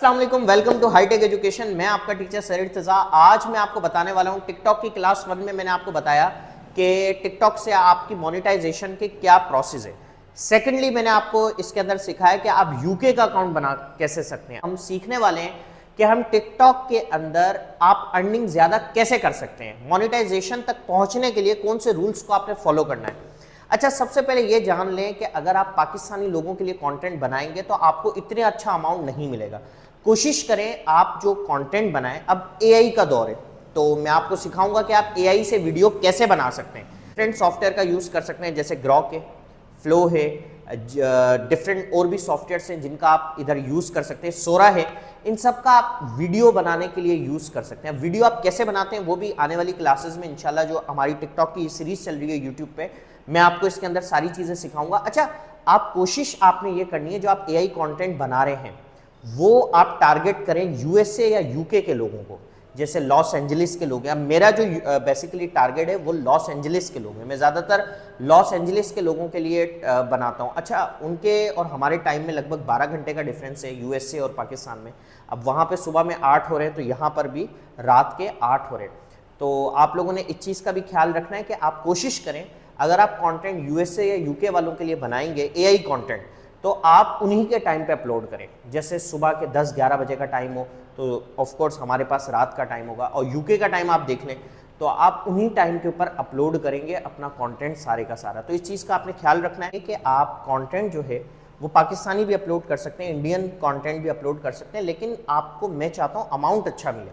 अस्सलाम वालेकुम, welcome to hi tech education. मैं आपका टीचर सर इर्तज़ा। आज मैं आपको बताने वाला हूं टिकटॉक की क्लास 1 में मैंने आपको बताया कि टिकटॉक से आपकी मोनेटाइजेशन के क्या प्रोसेस है। सेकेंडली मैंने आपको इसके अंदर सिखाया कि आप यूके का अकाउंट बना कैसे सकते हैं। हम सीखने वाले हैं कि हम टिकटॉक के अंदर आप अर्निंग ज़्यादा कैसे कर सकते हैं। मोनेटाइजेशन तक पहुंचने के लिए कौन से रूल्स को आपने फॉलो करना है। अच्छा, सबसे पहले ये जान लें कि अगर आप पाकिस्तानी लोगों के लिए कंटेंट बनाएंगे तो आपको इतने अच्छा अमाउंट नहीं मिलेगा। कोशिश करें आप जो कंटेंट बनाएं। अब एआई का दौर है तो मैं आपको सिखाऊंगा कि आप एआई से वीडियो कैसे बना सकते हैं। डिफरेंट सॉफ्टवेयर का यूज़ कर सकते हैं, जैसे ग्रॉक है, फ्लो है, डिफरेंट और भी सॉफ्टवेयर्स हैं जिनका आप इधर यूज़ कर सकते हैं, सोरा है। इन सब का आप वीडियो बनाने के लिए यूज़ कर सकते हैं। वीडियो आप कैसे बनाते हैं वो भी आने वाली क्लासेस में इंशाल्लाह, जो हमारी टिकटॉक की सीरीज चल रही है यूट्यूब पे, मैं आपको इसके अंदर सारी चीज़ें सिखाऊंगा। अच्छा, आप कोशिश आपने ये करनी है, जो आप एआई कंटेंट बना रहे हैं वो आप टारगेट करें यूएसए या यूके के लोगों को, जैसे लॉस एंजलिस के लोग हैं। अब मेरा जो बेसिकली टारगेट है वो लॉस एंजलिस के लोग हैं। मैं ज़्यादातर लॉस एंजलिस के लोगों के लिए बनाता हूं। अच्छा, उनके और हमारे टाइम में लगभग 12 घंटे का डिफरेंस है यूएसए और पाकिस्तान में। अब वहाँ पे सुबह में 8 हो रहे हैं तो यहाँ पर भी रात के 8 हो रहे हैं। तो आप लोगों ने इस चीज़ का भी ख्याल रखना है कि आप कोशिश करें, अगर आप कंटेंट यूएसए या यूके वालों के लिए बनाएंगे एआई कंटेंट, तो आप उन्हीं के टाइम पे अपलोड करें। जैसे सुबह के 10-11 बजे का टाइम हो तो ऑफ कोर्स हमारे पास रात का टाइम होगा, और यूके का टाइम आप देख लें तो आप उन्हीं टाइम के ऊपर अपलोड करेंगे अपना कंटेंट सारे का सारा। तो इस चीज़ का आपने ख्याल रखना है कि आप कंटेंट जो है वो पाकिस्तानी भी अपलोड कर सकते हैं, इंडियन कंटेंट भी अपलोड कर सकते हैं, लेकिन आपको मैं चाहता हूँ अमाउंट अच्छा मिले।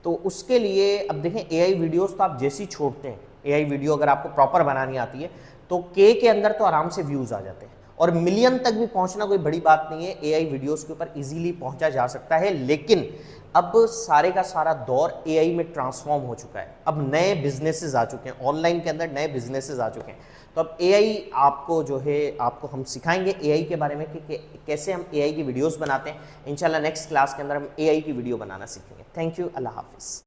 तो उसके लिए अब देखें, एआई वीडियोस तो आप जैसी छोड़ते हैं, एआई वीडियो अगर आपको प्रॉपर बनानी आती है तो के अंदर तो आराम से व्यूज़ आ जाते हैं, और मिलियन तक भी पहुंचना कोई बड़ी बात नहीं है। एआई वीडियोस के ऊपर इजीली पहुंचा जा सकता है। लेकिन अब सारे का सारा दौर एआई में ट्रांसफॉर्म हो चुका है। अब नए बिजनेसेस आ चुके हैं, ऑनलाइन के अंदर नए बिजनेसेस आ चुके हैं। तो अब एआई आपको जो है, आपको हम सिखाएंगे एआई के बारे में कि कैसे हम एआई की वीडियोस बनाते हैं। इंशाल्लाह नेक्स्ट क्लास के अंदर हम एआई की वीडियो बनाना सीखेंगे। थैंक यू, अल्लाह हाफिज़।